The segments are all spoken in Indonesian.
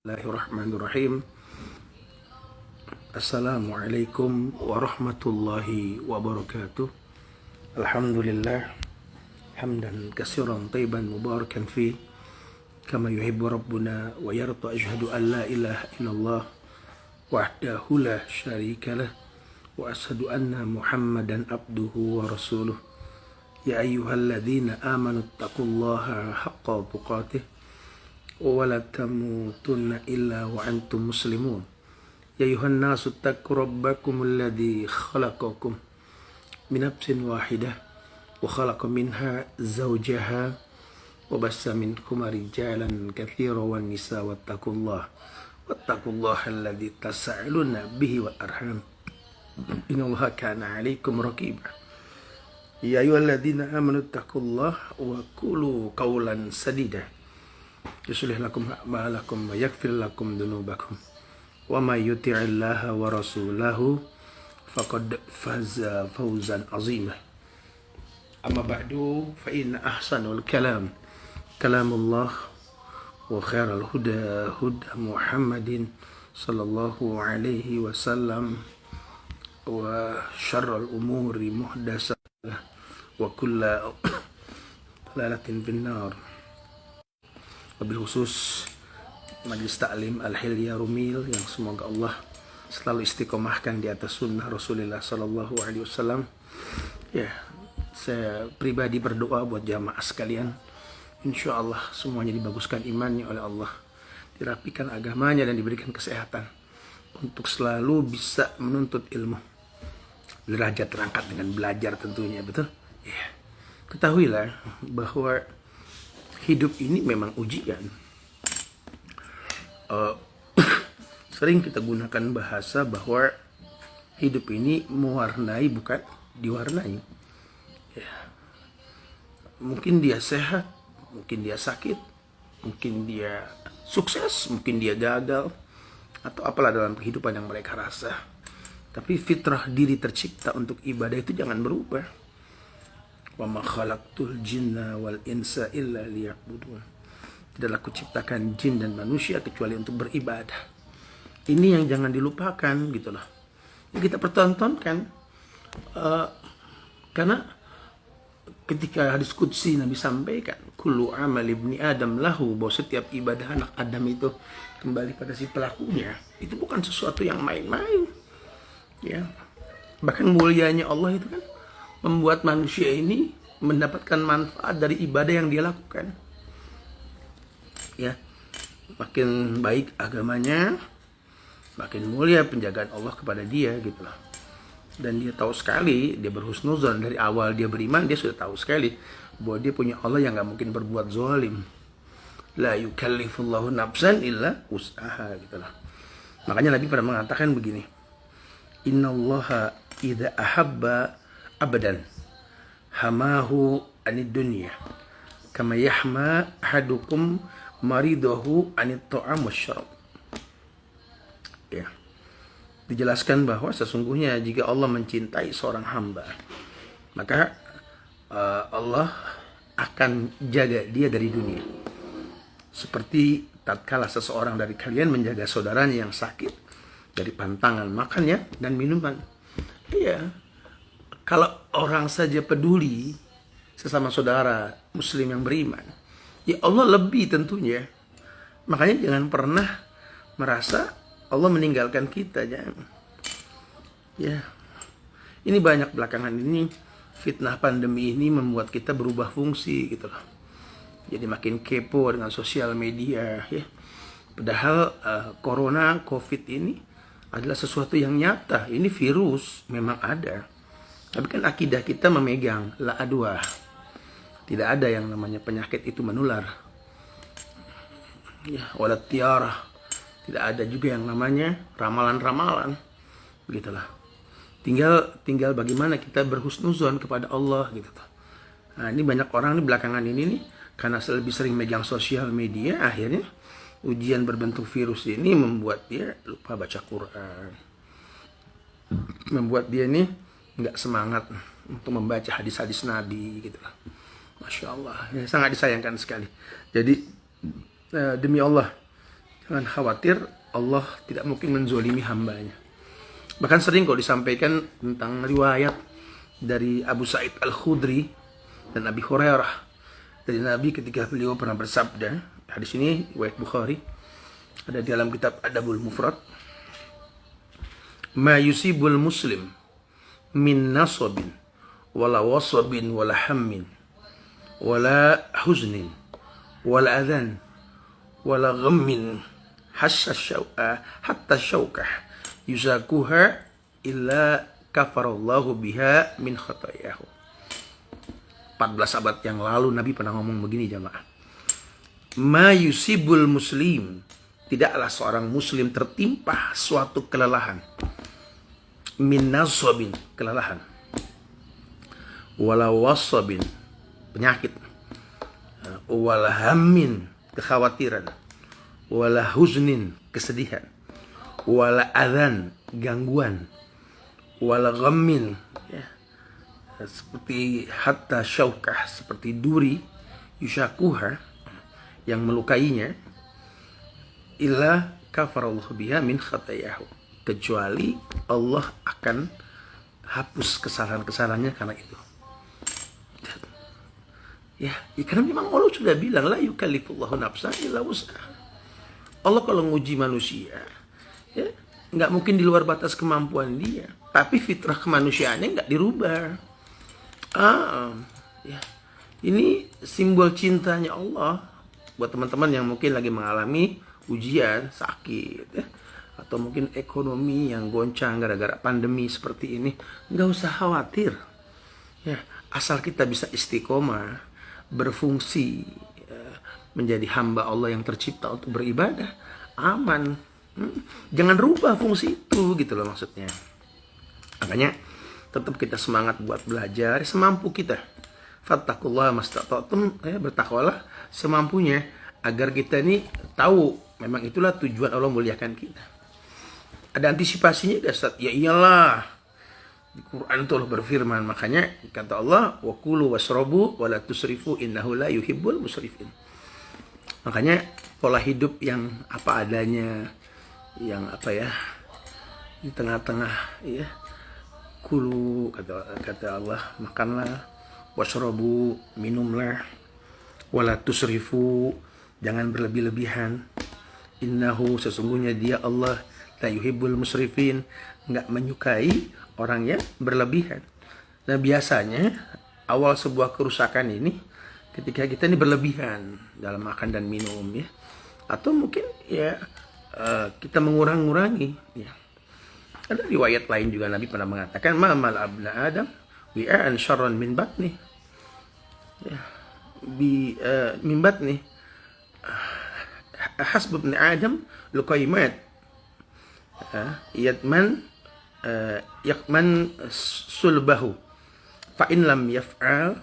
Bismillahirrahmanirrahim. Assalamualaikum warahmatullahi wabarakatuh. Alhamdulillah hamdan katsiran thayyiban mubarakan fi kama yuhibbu rabbuna wa yarda. Asyhadu an la ilaha illallah wahdahu la syarika lah wa asyhadu anna Muhammadan abduhu wa rasuluh. Ya ayyuhalladzina amanu taqullaha haqqa tuqatih wa la tamutunna illa wa antum muslimun. Ya ayuhan nasu taqu rabbakum alladzi khalaqakum min nafsin wahidah wa khalaqa minha zawjaha wa bassa minhuma rijalan katsiran wan nisaa wattaqullaha alladzi tasaaluna bihi wal arham innallaha kana 'alaikum raqiba. Ya ayyuhalladzina amanu taqullaha wa qulu qawlan sadida yuslih lakum a'malakum wa yaghfir lakum dhunubakum wa may yuti'illaha wa rasulahu faqad faza fawzan 'azima. Amma ba'du fa inna ahsanul kalam kalamullah wa khairal huda huda Muhammadin sallallahu alaihi wasallam wa syarrul umuri muhdatsatuhah wa kullu dalalatin finnar. Wabil khusus Majelis Ta'lim Al-Hilya Rumil yang semoga Allah selalu istiqomahkan di atas sunnah Rasulullah Sallallahu Alaihi Wasallam. Ya, saya pribadi berdoa buat jamaah sekalian. Insya Allah semuanya dibaguskan imannya oleh Allah, dirapikan agamanya dan diberikan kesehatan untuk selalu bisa menuntut ilmu. Derajat terangkat dengan belajar tentunya, betul? Ya. Ketahuilah bahwa hidup ini memang ujian. Sering kita gunakan bahasa bahwa hidup ini mewarnai bukan diwarnai. Ya. Mungkin dia sehat, mungkin dia sakit, mungkin dia sukses, mungkin dia gagal, atau apalah dalam kehidupan yang mereka rasa. Tapi fitrah diri tercipta untuk ibadah itu jangan berubah. Wa ma khalaqtul jinna wal insa illa liya'budun. Tidaklah kuciptakan jin dan manusia kecuali untuk beribadah. Ini yang jangan dilupakan gitu loh. Yang kita pertontonkan karena ketika hadis qudsi Nabi sampaikan kullu amal ibni adam lahu, bahwa setiap ibadah anak Adam itu kembali pada si pelakunya. Itu bukan sesuatu yang main-main. Ya. Bahkan mulianya Allah itu kan membuat manusia ini mendapatkan manfaat dari ibadah yang dia lakukan. Ya, makin baik agamanya, makin mulia penjagaan Allah kepada dia gitu loh. Dan dia tahu sekali, dia berhusnuzon dari awal dia beriman, dia sudah tahu sekali bahwa dia punya Allah yang gak mungkin berbuat zalim. La yukallifullahu nafsan illa wus'aha gitu loh. Makanya Nabi pernah mengatakan begini, innallaha idza ahabba abadan hamahu anid dunya kama yahma ahadukum maridahu anit ta'am wasyarab. Ya. Dijelaskan bahwa sesungguhnya jika Allah mencintai seorang hamba, maka Allah akan jaga dia dari dunia. Seperti tatkala seseorang dari kalian menjaga saudaranya yang sakit dari pantangan makannya dan minuman. Iya. Kalau orang saja peduli sesama saudara muslim yang beriman, ya Allah lebih tentunya. Makanya jangan pernah merasa Allah meninggalkan kita, jangan. Ya. Ini banyak belakangan ini fitnah pandemi ini membuat kita berubah fungsi gitu loh. Jadi makin kepo dengan sosial media ya. Padahal corona, Covid ini adalah sesuatu yang nyata. Ini virus memang ada. Tapi kan akidah kita memegang la adwa. Tidak ada yang namanya penyakit itu menular. Ya, wala tiarah. Tidak ada juga yang namanya ramalan-ramalan. Begitulah. Tinggal bagaimana kita berhusnuzon kepada Allah gitu. Nah, ini banyak orang di belakangan ini nih karena lebih sering megang sosial media, akhirnya ujian berbentuk virus ini membuat dia lupa baca Quran. Membuat dia nih nggak semangat untuk membaca hadis-hadis Nabi gitu lah. Masya Allah, ya, sangat disayangkan sekali. Jadi demi Allah, Jangan khawatir, Allah tidak mungkin menzolimi hambanya. Bahkan sering kok disampaikan tentang riwayat dari Abu Sa'id Al-Khudri dan Abi Hurairah dari Nabi ketika beliau pernah bersabda. Hadis ini riwayat Bukhari, ada di dalam kitab Adabul Mufrad. Ma yusibul muslim min nasabin wala wasabin wala hammin wala huznin wala adhan wala ghammin hatta syawkah yuzakuha illa kafarallahu biha min khatayahu. 14 abad yang lalu Nabi pernah ngomong begini jamaah. Ma yusibul muslim, tidaklah seorang muslim tertimpa suatu kelelahan. Min nasabin, kelelahan. Wala wasabin, penyakit. Wala hammin, kekhawatiran. Wala huznin, kesedihan. Wala adhan, gangguan. Wala ghammin, ya, seperti hatta syaukah, seperti duri, yushakuha, yang melukainya, illa kafarallahu biha min khatayahu, kecuali Allah akan hapus kesalahan-kesalahannya karena itu. Ya, karena memang Allah sudah bilang la yukallifullahu nafsan illa wus'aha. Allah kalau nguji manusia, ya, nggak mungkin di luar batas kemampuan dia, tapi fitrah kemanusiaannya nggak dirubah. Ya, ini simbol cintanya Allah buat teman-teman yang mungkin lagi mengalami ujian, sakit, ya, atau mungkin ekonomi yang goncang gara-gara pandemi seperti ini. Nggak usah khawatir, ya, asal kita bisa istiqomah, berfungsi, menjadi hamba Allah yang tercipta untuk beribadah, aman. Jangan rubah fungsi itu, gitu loh maksudnya. Makanya tetap kita semangat buat belajar semampu kita. Fattaqullaha mastata'tum, bertakwalah semampunya, agar kita ini tahu memang itulah tujuan Allah muliakan kita. Ada antisipasinya gak, Ustaz? Ya iyalah. Di Quran itu Allah berfirman, makanya kata Allah, wa kulu wasrobu wa la tusrifu innahu la yuhibbul musrifin. Makanya pola hidup yang apa adanya, yang apa ya, di tengah-tengah, ya, kulu kata Allah, makanlah, wasrobu, minumlah, wala tusrifu, jangan berlebih-lebihan, innahu, sesungguhnya dia Allah, la yuhibbul musrifin, nggak menyukai orang yang berlebihan. Nah biasanya awal sebuah kerusakan ini ketika kita ini berlebihan dalam makan dan minum, ya, atau mungkin ya kita mengurangi, ya. Ada riwayat lain juga Nabi pernah mengatakan, ma mal abna adam wi'an syarran min batni, ya, min batni hasbu ibn adam luqaymat yakman sulbahu fa in lam yaf'al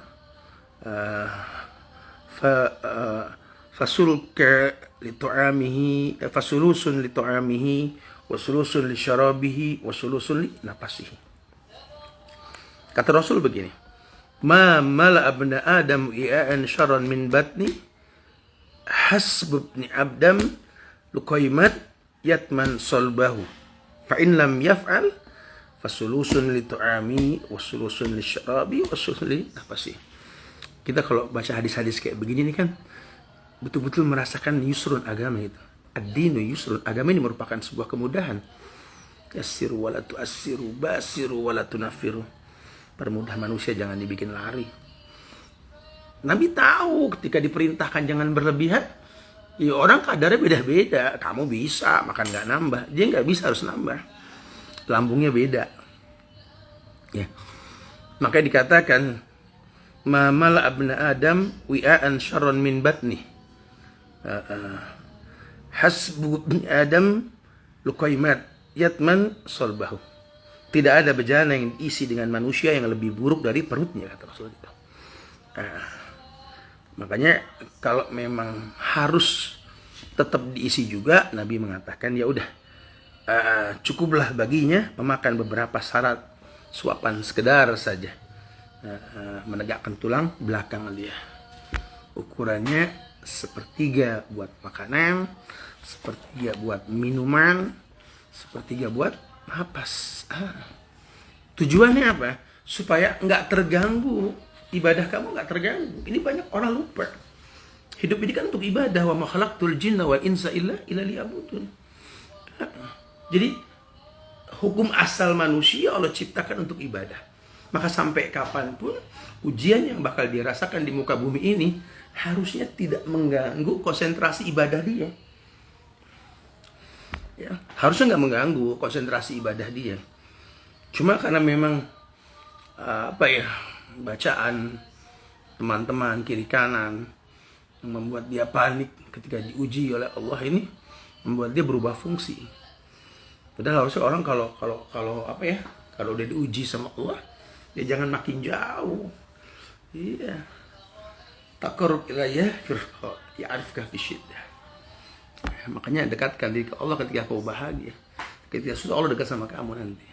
fasulka li tu'amihi fasulusun li tu'amihi wasulusun li syarabihi wasulusun li nafasihi. Kata Rasul begini, ma mala abna adam i'an syarran min batni hasbu ibn abdam luqaymat yatman solbahu fa in lam yaf'al fasulusun li tu'ami wasulusun li syarabi wasulusun li nafasihi. Kita kalau baca hadis-hadis kayak begini nih kan betul-betul merasakan yusrun agama itu. Ad-dinu yusrun, agama ini merupakan sebuah kemudahan. Yassiru wala tu'assiru, basiru wala tunaffiru. Permudah manusia, jangan dibikin lari. Nabi tahu ketika diperintahkan jangan berlebihan, ya orang kadarnya beda-beda. Kamu bisa makan nggak nambah, dia nggak bisa, harus nambah. Lambungnya beda. Ya. Makanya dikatakan ma mala abna adam wi'an syarran min batni hasbu ibn adam luqaymat yatman solbahu. Tidak ada bejana yang diisi dengan manusia yang lebih buruk dari perutnya, kata Rasulullah itu. Makanya kalau memang harus tetap diisi juga, Nabi mengatakan ya udah, cukuplah baginya memakan beberapa syarat suapan sekedar saja, menegakkan tulang belakang dia. Ukurannya sepertiga buat makanan, sepertiga buat minuman, sepertiga buat napas. Tujuannya apa? Supaya nggak terganggu, ibadah kamu nggak terganggu. Ini banyak orang lupa. Hidup ini kan untuk ibadah. Wa ma khalaqtul jinna wal insa illa liya'budun. Jadi hukum asal manusia Allah ciptakan untuk ibadah. Maka sampai kapanpun ujian yang bakal dirasakan di muka bumi ini harusnya tidak mengganggu konsentrasi ibadah dia. Ya, harusnya nggak mengganggu konsentrasi ibadah dia. Cuma karena memang bacaan teman-teman kiri kanan yang membuat dia panik ketika diuji oleh Allah ini, membuat dia berubah fungsi. Padahal harusnya orang kalau udah diuji sama Allah, ya jangan makin jauh. Iya. Taqarrub ilayya ya'rifka fi syiddah. Makanya dekatkan diri ke Allah ketika kau bahagia. Ketika sudah Allah dekat sama kamu nanti.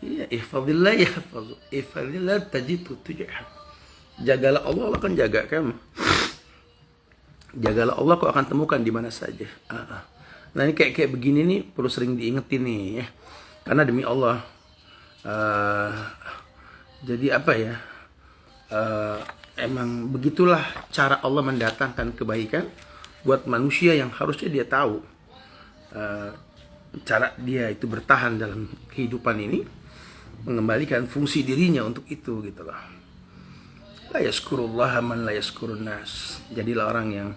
Iya, ihfazillah yahfazu. Ihfazillah tajidhu tujahak. Jagalah Allah, Allah akan jaga kamu. Jagalah Allah, kau akan temukan di mana saja. Nah ini kayak begini nih perlu sering diingetin nih ya. Karena demi Allah, jadi emang begitulah cara Allah mendatangkan kebaikan buat manusia yang harusnya dia tahu cara dia itu bertahan dalam kehidupan ini, mengembalikan fungsi dirinya untuk itu gitu loh. La yaskurullah man la yaskurun nas. Jadilah orang yang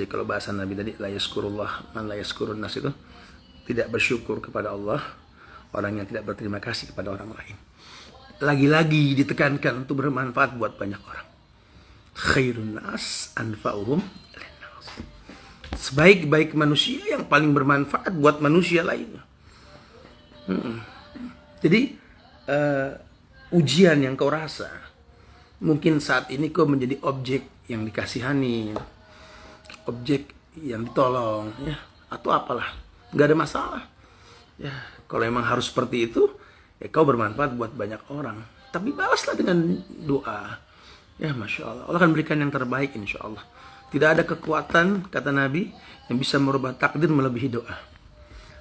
kalau bahasa Nabi tadi, la yaskurullah man la yaskurun nas, itu tidak bersyukur kepada Allah, orang yang tidak berterima kasih kepada orang lain. Lagi-lagi ditekankan untuk bermanfaat buat banyak orang. Khairun nas anfa'uhum linnas. Sebaik-baik manusia yang paling bermanfaat buat manusia lainnya. Jadi ujian yang kau rasa, mungkin saat ini kau menjadi objek yang dikasihani, objek yang ditolong, ya, atau apalah, nggak ada masalah. Ya, kalau emang harus seperti itu, ya kau bermanfaat buat banyak orang. Tapi balaslah dengan doa. Ya, Masya Allah. Allah akan berikan yang terbaik, insya Allah. Tidak ada kekuatan, kata Nabi, yang bisa merubah takdir melebihi doa.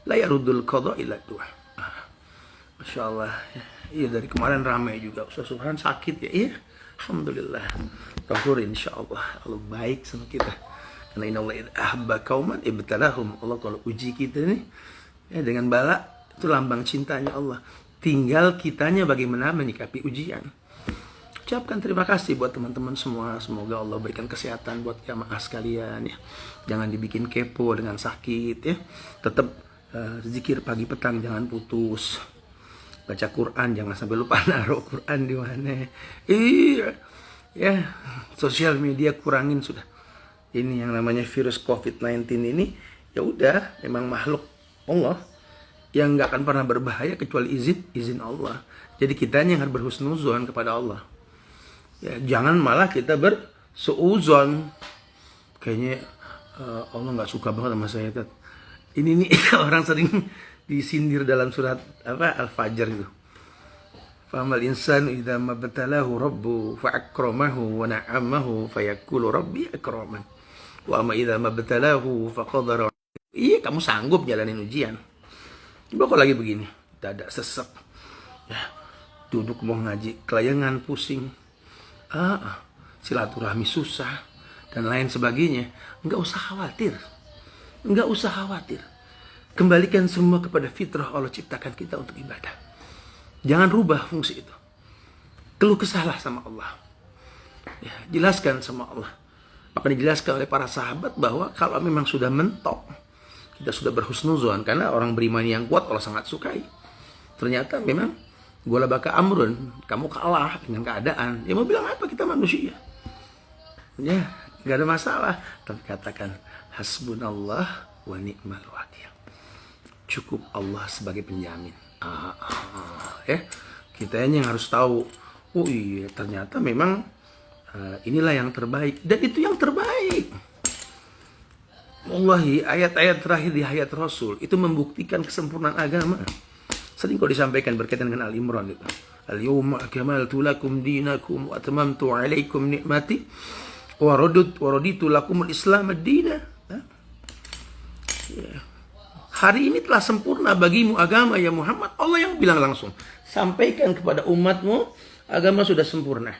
La yarudul qadha illa doa. Masya Allah. Iya, dari kemarin ramai juga. Ustaz Subhan sakit ya. Iya, alhamdulillah. Tahur insya Allah. Allah baik sama kita. Karena inna Allah ahabba qauman ibtalahum. Allah kalau uji kita nih ya, dengan bala, itu lambang cintanya Allah. Tinggal kitanya bagaimana menyikapi ujian. Ucapkan terima kasih buat teman-teman semua. Semoga Allah berikan kesehatan buat jamaah sekalian ya. Jangan dibikin kepo dengan sakit ya. Tetap zikir pagi petang jangan putus. Baca Quran jangan sampai lupa naruh Quran di mana. Iya. Ya, sosial media kurangin sudah. Ini yang namanya virus COVID-19 ini, ya udah, memang makhluk Allah yang nggak akan pernah berbahaya kecuali izin Allah. Jadi kitanya yang harus berhusnuzon kepada Allah. Ya, jangan malah kita bersuuzon. Kayaknya Allah nggak suka banget sama saya. Ini nih orang sering disindir dalam surat Al-Fajr itu. Famal insanu idza mabtalahu rabbu fa'akramahu wa na'amahu fayaqulu rabbi akraman. Wa amma idza mabtalahu faqadara. Iya, kamu sanggup jalanin ujian. Coba kok lagi begini, dada sesek. Ya, duduk mau ngaji, kelayangan pusing. Silaturahmi susah dan lain sebagainya. Enggak usah khawatir. Enggak usah khawatir. Kembalikan semua kepada fitrah Allah ciptakan kita untuk ibadah. Jangan rubah fungsi itu. Keluh kesahlah sama Allah. Ya, jelaskan sama Allah. Maka dijelaskan oleh para sahabat bahwa kalau memang sudah mentok, kita sudah berhusnuzon, karena orang beriman yang kuat Allah sangat sukai. Ternyata memang gola baka amrun, kamu kalah dengan keadaan. Ya mau bilang apa, kita manusia. Ya, nggak ada masalah. Tapi katakan hasbunallah wa ni'mal wakil. Cukup Allah sebagai penjamin. Ya, kita yang harus tahu. Oh iya, ternyata memang inilah yang terbaik, dan itu yang terbaik. Wallahi, ayat-ayat terakhir di hayat Rasul itu membuktikan kesempurnaan agama. Sering kau disampaikan berkaitan dengan Al-Imran itu. Al-yawma akmaltu lakum dinakum wa atmamtu alaikum ni'mati wa raditu lakum al-Islam ad-dina. Ya. Hari ini telah sempurna bagimu agama ya Muhammad. Allah yang bilang langsung, sampaikan kepada umatmu, agama sudah sempurna.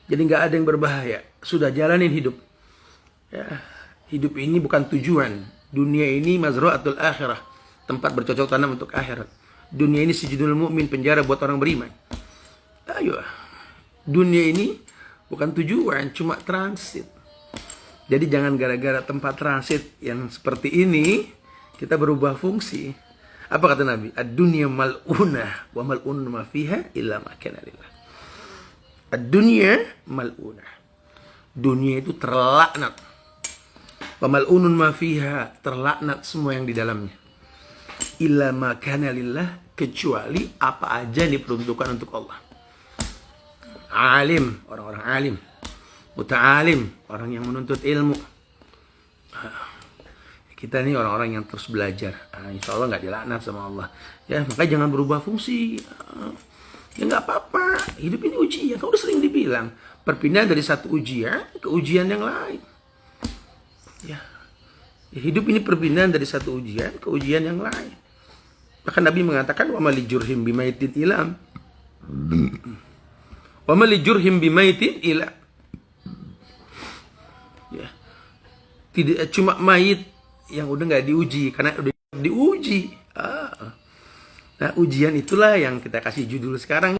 Jadi nggak ada yang berbahaya. Sudah jalanin hidup. Ya. Hidup ini bukan tujuan. Dunia ini mazra'atul akhirah, tempat bercocok tanam untuk akhirat. Dunia ini sijinul mukmin, penjara buat orang beriman. Ayo. Dunia ini bukan tujuan, cuma transit. Jadi jangan gara-gara tempat transit yang seperti ini kita berubah fungsi. Apa kata Nabi? Ad-dunya mal'unah wa mal'un ma fiha illa ma kana lillah. Ad-dunya mal'unah. Dunia itu terlaknat. Wa mal'unun ma fiha, terlaknat semua yang di dalamnya. Illa ma kana lillah, kecuali apa aja yang diperuntukkan untuk Allah. Alim, orang-orang alim. Muta'alim, orang yang menuntut ilmu. Kita ini orang-orang yang terus belajar. Insya Allah nggak dilaknat sama Allah. Ya, makanya jangan berubah fungsi. Ya nggak apa-apa. Hidup ini ujian. Kau udah sering dibilang. Perpindahan dari satu ujian ke ujian yang lain. Ya. Hidup ini perpindahan dari satu ujian ke ujian yang lain. Bahkan Nabi mengatakan, wa malijurhim bimaitin ilam. Wa malijurhim bimaitin ilam. Ya. Tidak cuma mayit yang udah nggak diuji, karena udah diuji. Nah, ujian itulah yang kita kasih judul sekarang.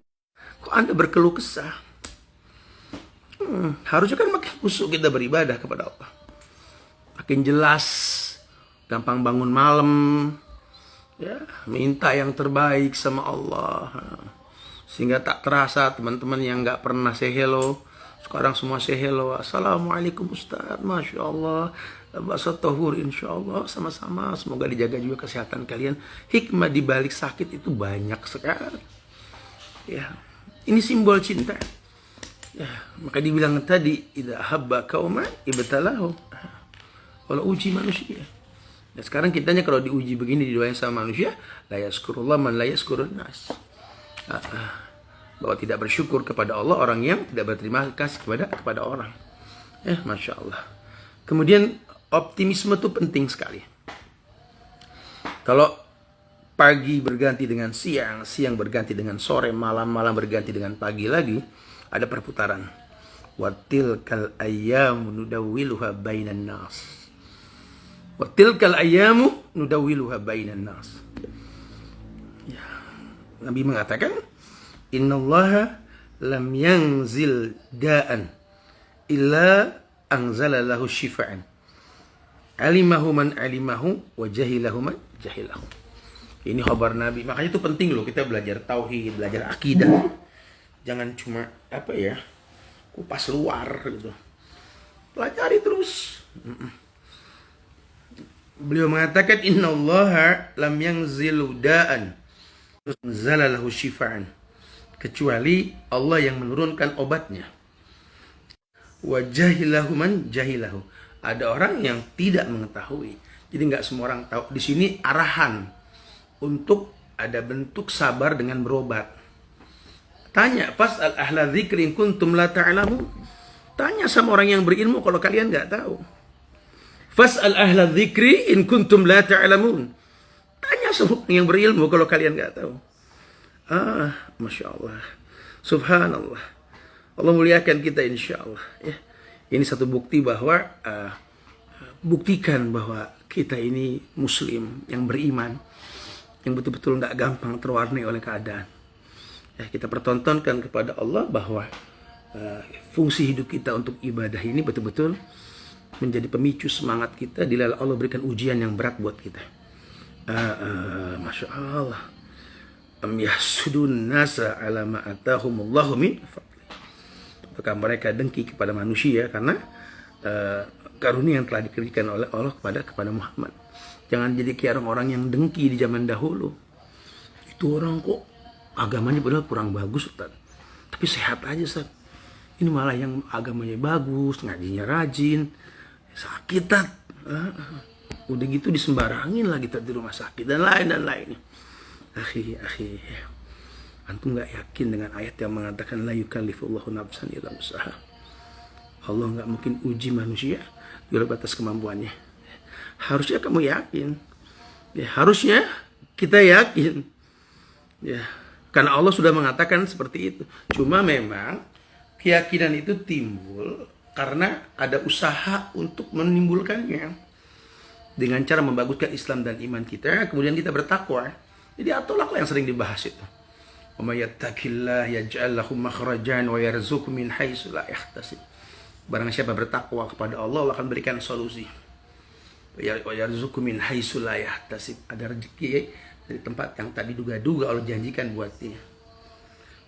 Kok Anda berkeluh kesah? Harusnya kan makin khusyuk kita beribadah kepada Allah. Makin jelas, gampang bangun malam, ya, minta yang terbaik sama Allah. Sehingga tak terasa teman-teman yang nggak pernah say hello, sekarang semua say hello. Assalamualaikum Ustaz, Masya Allah. Bahasa tahur insya Allah, sama-sama. Semoga dijaga juga kesehatan kalian. Hikmah di balik sakit itu banyak sekali. Ya, ini simbol cinta. Ya, maka dibilang tadi, idza habba qauman ibtalahu. Kalau uji manusia. Dan sekarang kitanya kalau diuji begini didoain sama manusia, la yazkurullah man la yazkurun nas. Bahwa tidak bersyukur kepada Allah orang yang tidak berterima kasih kepada orang. Masya Allah. Kemudian optimisme itu penting sekali. Kalau pagi berganti dengan siang, siang berganti dengan sore, malam berganti dengan pagi lagi, ada perputaran. Watilkal ayyamu nudawwiluha bainan nas. Watilkal ayyamu nudawwiluha bainan nas. Ya. Nabi mengatakan, innallaha lam yanzil da'an illa anzala lahu syifa'an. Alimahu man alimahu wa jahilahu man jahilahu. Ini khabar Nabi. Makanya itu penting loh, kita belajar tauhid, belajar akidah. Jangan cuma kupas luar gitu. Pelajari terus. Beliau mengatakan innallaha lam yanzilu da'an anzala lahu syifa'an. Kecuali Allah yang menurunkan obatnya. Wa jahilahu man jahilahu. Ada orang yang tidak mengetahui. Jadi nggak semua orang tahu. Di sini arahan untuk ada bentuk sabar dengan berobat. Tanya, fas'al ahla dzikri in kuntum la ta'lamun. Tanya sama orang yang berilmu kalau kalian nggak tahu. Fas'al ahla dzikri in kuntum la ta'lamun. Tanya sama orang yang berilmu kalau kalian nggak tahu. Masya Allah. Subhanallah. Allah muliakan kita insya Allah. Ya. Ini satu bukti bahwa buktikan bahwa kita ini muslim yang beriman, yang betul-betul nggak gampang terwarnai oleh keadaan. Ya, kita pertontonkan kepada Allah bahwa fungsi hidup kita untuk ibadah ini betul-betul menjadi pemicu semangat kita bila Allah berikan ujian yang berat buat kita. Masya Allah. Am yahsudun nasa ala ma atahumullahu min fadli. Apakah mereka dengki kepada manusia karena karunia yang telah diberikan oleh Allah kepada Muhammad. Jangan jadi kayak orang-orang yang dengki di zaman dahulu. Itu orang kok agamanya padahal kurang bagus, Ustaz. Tapi sehat aja, Ustaz. Ini malah yang agamanya bagus, ngajinya rajin, sakit, Ustaz. Udah gitu disembarangin lagi di rumah sakit dan lain-lain. Akhi. Antum nggak yakin dengan ayat yang mengatakan la yukallifullahu nafsan illa wus'aha. Allah nggak mungkin uji manusia di luar batas kemampuannya. Harusnya kamu yakin. Ya, harusnya kita yakin. Ya, karena Allah sudah mengatakan seperti itu. Cuma memang keyakinan itu timbul karena ada usaha untuk menimbulkannya. Dengan cara membaguskan Islam dan iman kita, kemudian kita bertakwa. Jadi atolak yang sering dibahas itu. Wa may yattaqillah yaj'al lahu makhrajan wa yarzuqhu min haitsu la yahtasib. Barang siapa bertakwa kepada Allah, Allah akan berikan solusi. Wa yarzuqhu min haitsu la yahtasib. Ada rezeki dari tempat yang tadi duga-duga Allah janjikan buat dia.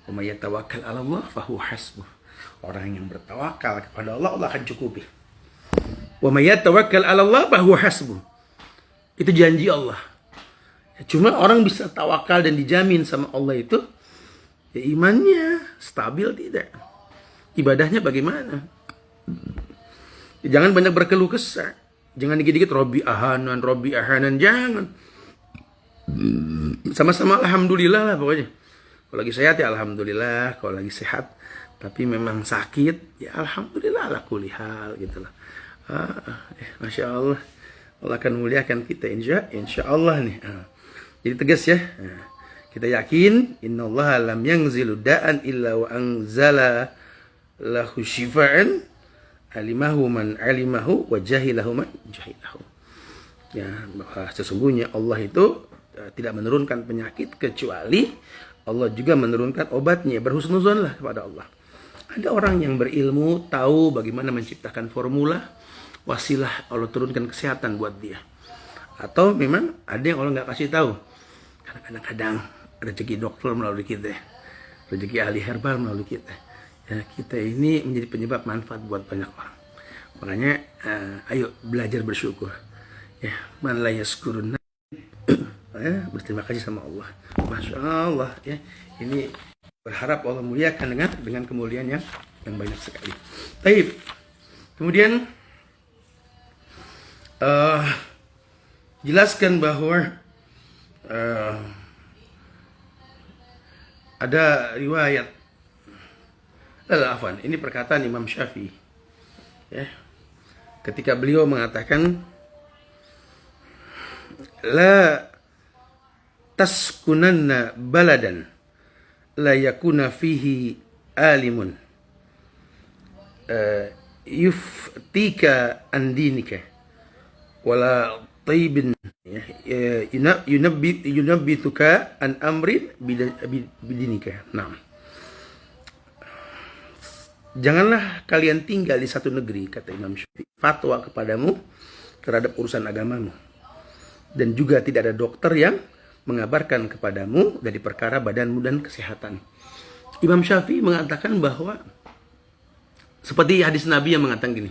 Wa may yatawakkal 'ala Allah fa huwa hasbuh. Orang yang bertawakal kepada Allah, Allah akan cukupi. Wa may yatawakkal 'ala Allah fa huwa hasbuh. Itu janji Allah. Cuma orang bisa tawakal dan dijamin sama Allah itu, ya imannya stabil tidak, ibadahnya bagaimana. Ya, jangan banyak berkeluh kesah, jangan dikit-dikit Robbi ahanan, jangan. Sama-sama alhamdulillah lah pokoknya. Kalau lagi sehat ya alhamdulillah, kalau lagi sehat tapi memang sakit ya alhamdulillah lah kulihal gitu lah. Masya Allah, Allah akan muliakan kita insya Allah nih. Jadi tegas ya. Kita yakin innallaha lam yanzilu da'an illa wa anzala lahu syifaan alimahu man alimahu wa jahilahu man jahilahu. Ya, bahwa sesungguhnya Allah itu tidak menurunkan penyakit kecuali Allah juga menurunkan obatnya. Berhusnuzonlah kepada Allah. Ada orang yang berilmu tahu bagaimana menciptakan formula wasilah Allah turunkan kesehatan buat dia. Atau memang ada yang Allah nggak kasih tahu. Kadang-kadang rezeki dokter melalui kita, rezeki ahli herbal melalui kita. Ya, kita ini menjadi penyebab manfaat buat banyak orang. Makanya ayo belajar bersyukur. Ya, man la yaskurun berterima kasih sama Allah. Masya Allah ya. Ini berharap Allah muliakan dengan kemuliaan yang banyak sekali. Baik. Kemudian jelaskan bahwa ada riwayat afwan, ini perkataan Imam Syafi'i ya, ketika beliau mengatakan la taskunanna baladan la yakuna fihi alimun yuftika andinika wala taibin yunabbituka an amrin bidinika. Nah, janganlah kalian tinggal di satu negeri, kata Imam Syafi'i, fatwa kepadamu terhadap urusan agamamu, dan juga tidak ada dokter yang mengabarkan kepadamu dari perkara badanmu dan kesehatan. Imam Syafi'i mengatakan bahwa seperti hadis Nabi yang mengatakan gini,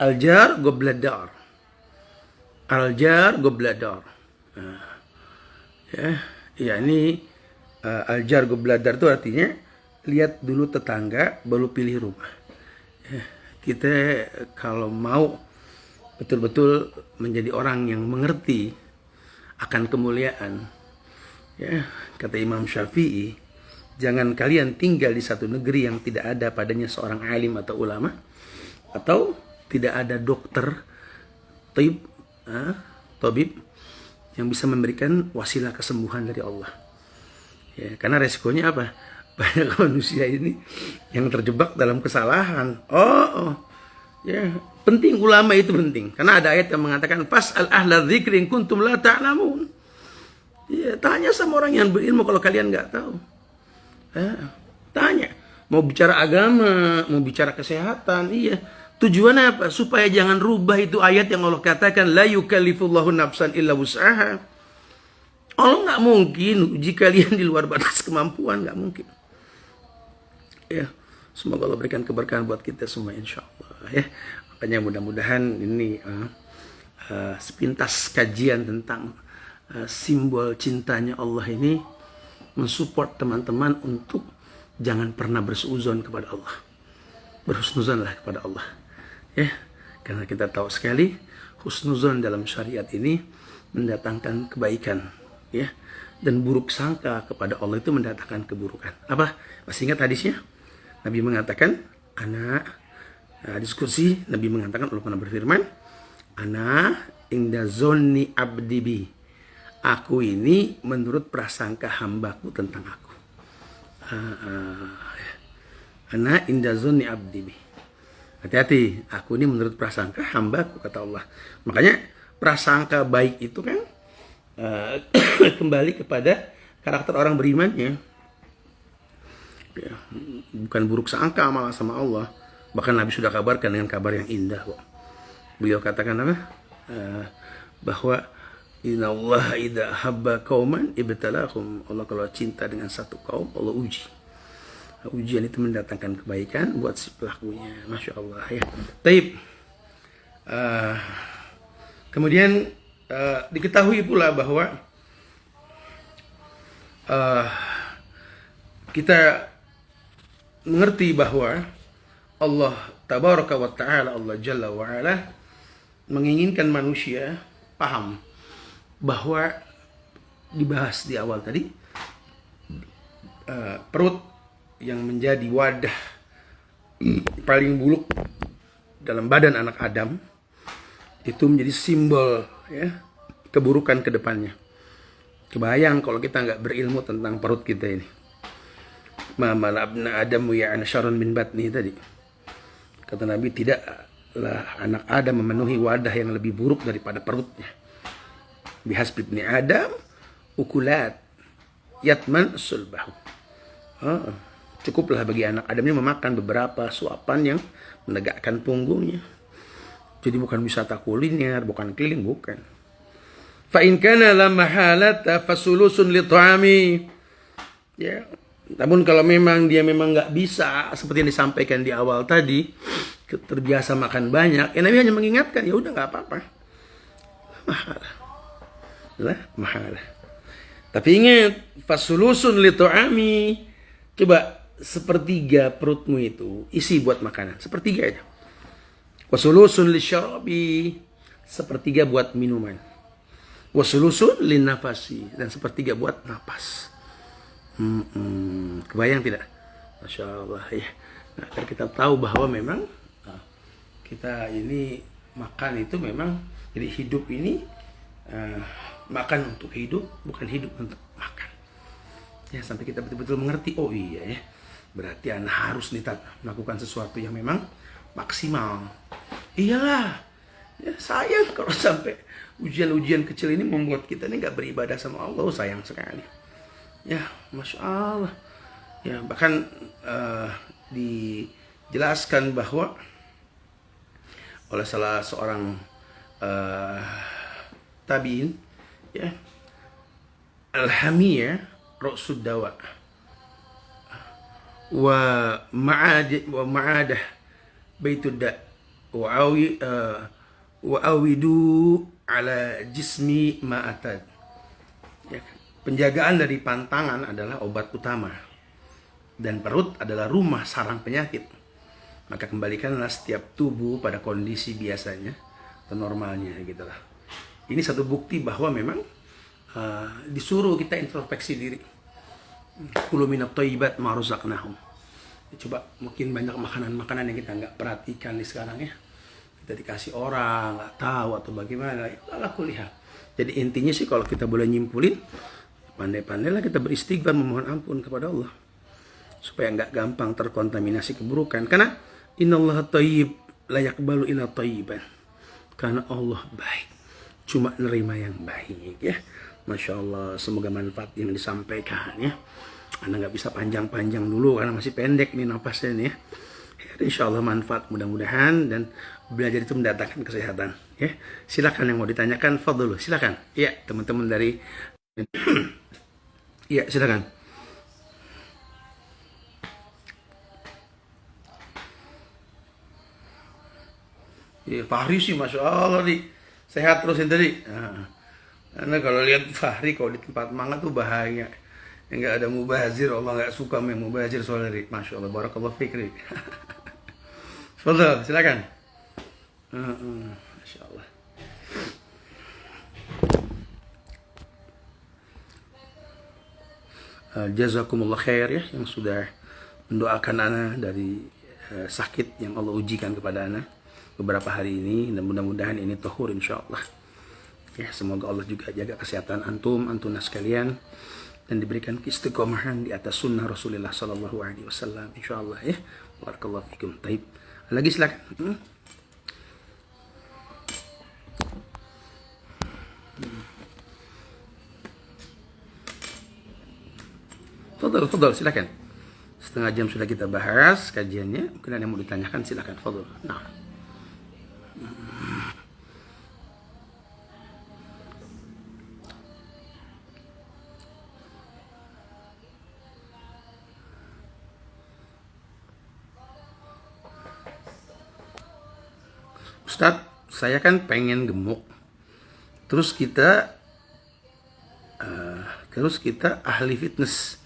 Al-jar gobladar. Al-jar gobladar. Ya ini al-jar gobladar itu artinya lihat dulu tetangga baru pilih rumah. Kita kalau mau betul-betul menjadi orang yang mengerti akan kemuliaan, ya kata Imam Syafi'i, jangan kalian tinggal di satu negeri yang tidak ada padanya seorang alim atau ulama, atau tidak ada dokter, tabib yang bisa memberikan wasilah kesembuhan dari Allah. Ya, karena resikonya apa? Banyak manusia ini yang terjebak dalam kesalahan. Ya, penting ulama itu penting. Karena ada ayat yang mengatakan fas'al ahla dzikri in kuntum la ta'lamun. Ya, tanya sama orang yang berilmu kalau kalian nggak tahu. Tanya. Mau bicara agama, mau bicara kesehatan, iya. Tujuannya apa? Supaya jangan rubah itu ayat yang Allah katakan la yukallifullahu nafsan illa wus'aha. Allah nggak mungkin uji kalian di luar batas kemampuan, nggak mungkin. Ya, semoga Allah berikan keberkahan buat kita semua insya Allah. Ya, makanya mudah-mudahan ini sepintas kajian tentang simbol cintanya Allah ini mensupport teman-teman untuk jangan pernah bersuuzon kepada Allah. Berhusnuzonlah kepada Allah. Ya, karena kita tahu sekali husnuzon dalam syariat ini mendatangkan kebaikan, ya. Dan buruk sangka kepada Allah itu mendatangkan keburukan. Apa? Masih ingat hadisnya? Nabi mengatakan, diskusi, Nabi mengatakan, Allah pernah berfirman, Ana inda zonni abdi bi. Aku ini menurut prasangka hambaku tentang aku. Ana inda zonni abdi bi. Hati-hati, aku ini menurut prasangka hambaku, kata Allah. Makanya prasangka baik itu kan kembali kepada karakter orang berimannya. Ya, bukan buruk sangka malah sama Allah. Bahkan Nabi sudah kabarkan dengan kabar yang indah kok. Beliau katakan apa? Bahwa inna Allah idza habba qauman ibtalahum. Allah kalau cinta dengan satu kaum, Allah uji. Ujian itu mendatangkan kebaikan buat si pelakunya. Masya Allah ya. Taib. Kemudian diketahui pula bahwa kita mengerti bahwa Allah tabaraka wa ta'ala, Allah jalla wa ala, menginginkan manusia paham bahwa dibahas di awal tadi, perut yang menjadi wadah paling buluk dalam badan anak Adam itu menjadi simbol ya keburukan ke depannya. Kebayang kalau kita nggak berilmu tentang perut kita ini. Ma malabna Adam ya ana syarrun min batni tadi. Kata Nabi, tidaklah anak Adam memenuhi wadah yang lebih buruk daripada perutnya. Bihasbi ibni Adam ukulat yatman sulbahu. Cukuplah bagi anak Adam ini memakan beberapa suapan yang menegakkan punggungnya. Jadi bukan wisata kuliner, bukan keliling, bukan. Fa in kana la mahalata fasulusun li ta'ami. Ya. Namun kalau memang dia nggak bisa seperti yang disampaikan di awal tadi, terbiasa makan banyak, ya Nabi hanya mengingatkan, ya udah nggak apa-apa. Mahalah. Tapi ingat, fasulusun li ta'ami. Coba sepertiga perutmu itu isi buat makanan, sepertiga aja. Wasulusun li syarabi, sepertiga buat minuman. Wasulusun li nafasi, dan sepertiga buat napas. Kebayang tidak? Masya Allah ya. Nah, agar kita tahu bahwa memang kita ini makan itu memang, jadi hidup ini makan untuk hidup, bukan hidup untuk makan. Ya, sampai kita betul-betul mengerti, oh iya ya, berarti anak harus nih melakukan sesuatu yang memang maksimal. Iyalah, ya sayang kalau sampai ujian-ujian kecil ini membuat kita ini nggak beribadah sama Allah, sayang sekali. Ya, Masya Allah. Ya, bahkan dijelaskan bahwa oleh salah seorang tabiin, ya, Al-Hamiyah Ra'sud dawa wa ma'adah baitud da wa awidu ala jismi ma'atad. Ya, penjagaan dari pantangan adalah obat utama, dan perut adalah rumah sarang penyakit. Maka kembalikanlah setiap tubuh pada kondisi biasanya atau normalnya, gitulah. Ini satu bukti bahwa memang disuruh kita introspeksi diri. Kulu minat thayyibat ma razaqnahum. Coba, mungkin banyak makanan-makanan yang kita nggak perhatikan di sekarang ya. Kita dikasih orang, nggak tahu atau bagaimana. Itulah kuliah. Jadi intinya sih kalau kita boleh nyimpulin, pandai-pandailah kita beristighfar, memohon ampun kepada Allah. Supaya nggak gampang terkontaminasi keburukan. Karena innallaha thayyib la yaqbalu illa thayyiban. Karena Allah baik, cuma nerima yang baik ya. Masya Allah, semoga manfaat yang disampaikan ya. Anda nggak bisa panjang-panjang dulu karena masih pendek nih napasnya nih ya. Insya Allah manfaat mudah-mudahan, dan belajar itu mendatangkan kesehatan ya. Silakan yang mau ditanyakan, fadhlu, silakan. Ya, teman-teman dari ya, silakan. Ya, Fahri sih Masya Allah nih, sehat terus yang tadi. Karena kalau lihat Fahri kalau di tempat mangan tuh bahaya. Enggak ada mubazir, Allah enggak suka yang mubazir soalnya. Masya Allah, barakallahu fikri. Fadhil, silakan. Masya Allah. Jazakumullah khair ya, yang sudah mendoakan ana dari sakit yang Allah ujikan kepada ana. beberapa hari ini, dan mudah-mudahan ini tohur insyaallah. Ya, semoga Allah juga jaga kesehatan antuna sekalian, dan diberikan keistiqomahan di atas sunnah Rasulullah sallallahu alaihi wasallam insyaallah ya. Barakallahu fikum. Taib. Lagi silakan. Fadal, silakan. Setengah jam sudah kita bahas kajiannya. Mungkin ada yang mau ditanyakan, silakan. Fadal. Nah. Ustadz, saya kan pengen gemuk. Terus kita ahli fitness,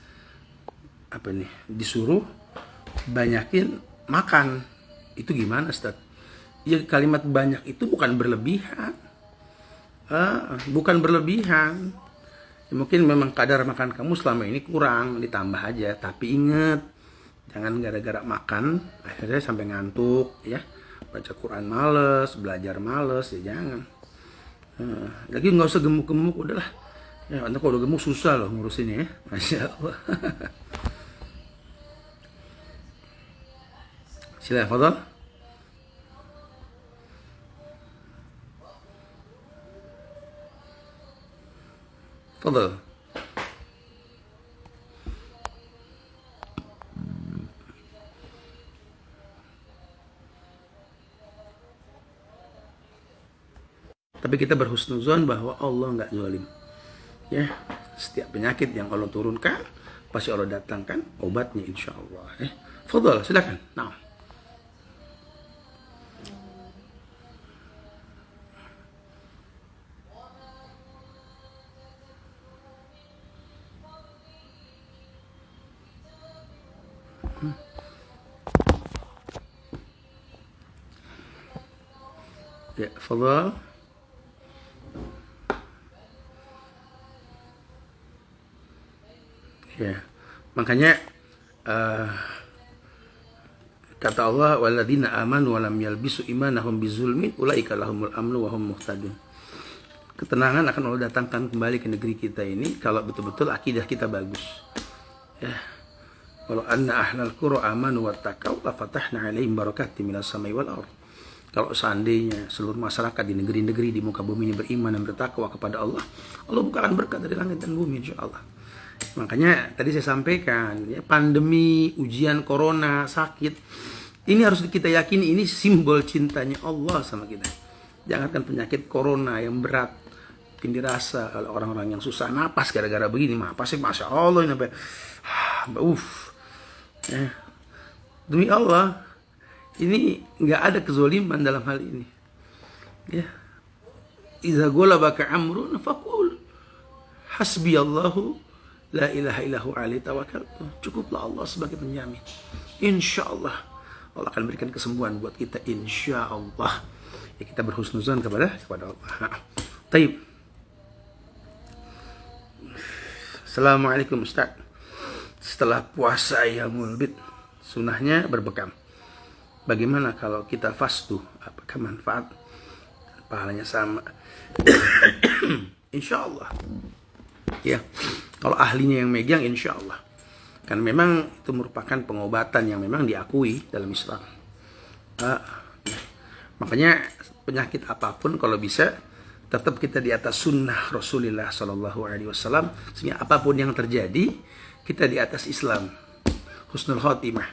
apa nih, disuruh banyakin makan. Itu gimana, Ustadz? Ya, kalimat banyak itu bukan berlebihan. Ya, mungkin memang kadar makan kamu selama ini kurang, ditambah aja. Tapi ingat, jangan gara-gara makan akhirnya sampai ngantuk ya. Baca Quran males, belajar males, ya jangan. Lagi nggak usah gemuk-gemuk, udahlah. Ya, anda kalau udah gemuk susah loh ngurusinnya ya. Masya Allah. Silakan, Fadal. Fadal. Tapi kita berhusnuzon bahwa Allah nggak zalim. Ya, setiap penyakit yang Allah turunkan pasti Allah datangkan obatnya insya Allah. Fadal, silakan. Nah. Ya, Fadal. Ya, makanya kata Allah, walladzina amanu wa lam yalbisu imanahum bizulmin ulaika lahumul amnu wa hum muhtadun. Ketenangan akan Allah datangkan kembali ke negeri kita ini kalau betul-betul akidah kita bagus. Ya. Walau anna ahlal qura amanu wattaqau la fatahna 'alaihim barakatim minas samai wal ardh. Kalau seandainya seluruh masyarakat di negeri-negeri di muka bumi ini beriman dan bertakwa kepada Allah, Allah bukakan berkat dari langit dan bumi insyaallah. Makanya tadi saya sampaikan ya, pandemi, ujian corona, sakit, ini harus kita yakini ini simbol cintanya Allah sama kita. Jangankan penyakit corona yang berat, mungkin dirasa oleh orang-orang yang susah napas gara-gara begini, napasnya masya Allah ini sampai ya. Demi Allah, ini nggak ada kezoliman dalam hal ini. Ya, iza golabaka amrun faqul hasbiyallahu la ilaha illahu alaihi tawakkaltu. Cukuplah Allah sebagai penjamin. Insya Allah Allah akan berikan kesembuhan buat kita insya Allah. Ya, kita berhusnuzan kepada Allah. Taib. Assalamualaikum Ustaz. Setelah puasa Ayyamul Bid, sunahnya berbekam. Bagaimana kalau kita fastu? Apakah manfaat? Pahalanya sama? Insya Allah. Ya, kalau ahlinya yang megang insya Allah. Karena memang itu merupakan pengobatan yang memang diakui dalam Islam. Ya. Makanya penyakit apapun kalau bisa tetap kita di atas sunnah Rasulullah Sallallahu Alaihi Wasallam. Sehingga apapun yang terjadi kita di atas Islam. Husnul khotimah.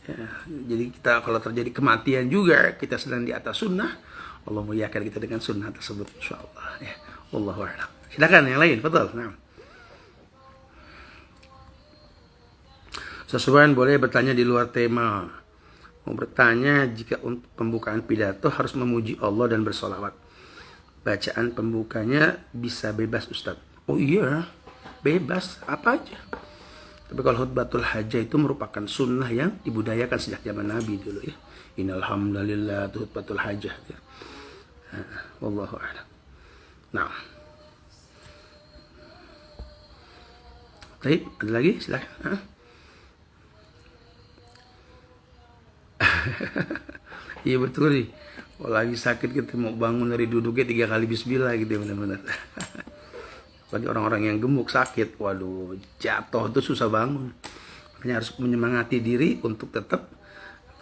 Ya, jadi kita kalau terjadi kematian juga kita sedang di atas sunnah. Allah muliakan kita dengan sunnah tersebut insya Allah. Ya, wallahu a'lam. Silakan yang lain, betul. Nah. Sesuai boleh bertanya di luar tema. Mau bertanya jika untuk pembukaan pidato harus memuji Allah dan bersolawat. Bacaan pembukanya bisa bebas Ustadz. Oh iya, bebas apa aja. Tapi kalau khutbatul hajah itu merupakan sunnah yang dibudayakan sejak zaman Nabi dulu ya. Innal hamdalillah khutbatul hajah. Ya. Wallahu a'lam. Nah. Baik, ada lagi? Silakan. Iya betul nih. Kalau lagi sakit kita mau bangun dari duduknya 3 kali bismillah gitu ya, benar-benar. Bagi orang-orang yang gemuk sakit, waduh, jatuh tuh susah bangun. Makanya harus menyemangati diri untuk tetap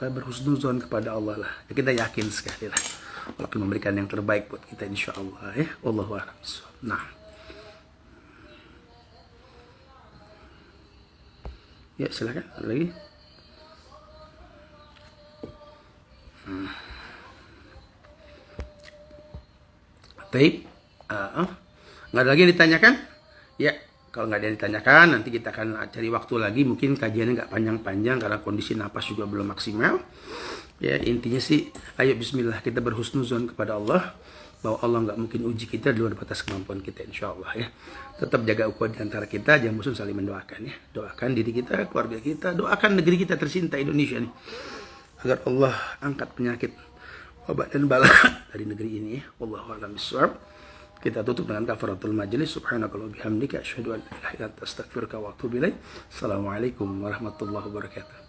berhusnuzon kepada Allah lah. Ya, kita yakin sekali lah Allah akan memberikan yang terbaik buat kita insya Allah ya. Wallahu a'lam. Nah, ya silakan ada lagi. Taib, nggak ada lagi yang ditanyakan? Ya, kalau nggak ada yang ditanyakan, nanti kita akan cari waktu lagi. Mungkin kajiannya nggak panjang-panjang karena kondisi napas juga belum maksimal. Ya, intinya sih, ayo bismillah kita berhusnuzon kepada Allah. Bahwa Allah nggak mungkin uji kita di luar batas kemampuan kita insya Allah ya. Tetap jaga ukhuwah di antara kita, jangan bosan saling mendoakan ya. Doakan diri kita, keluarga kita, doakan negeri kita tercinta Indonesia nih. Agar Allah angkat penyakit, wabah dan bala dari negeri ini ya. Wallahu a'lam bishawab. Kita tutup dengan kafaratul majelis. Subhanakallahumma bihamdika asyhadu an la ilaha illa anta astaghfiruka wa atubu ilaik. Assalamualaikum warahmatullahi wabarakatuh.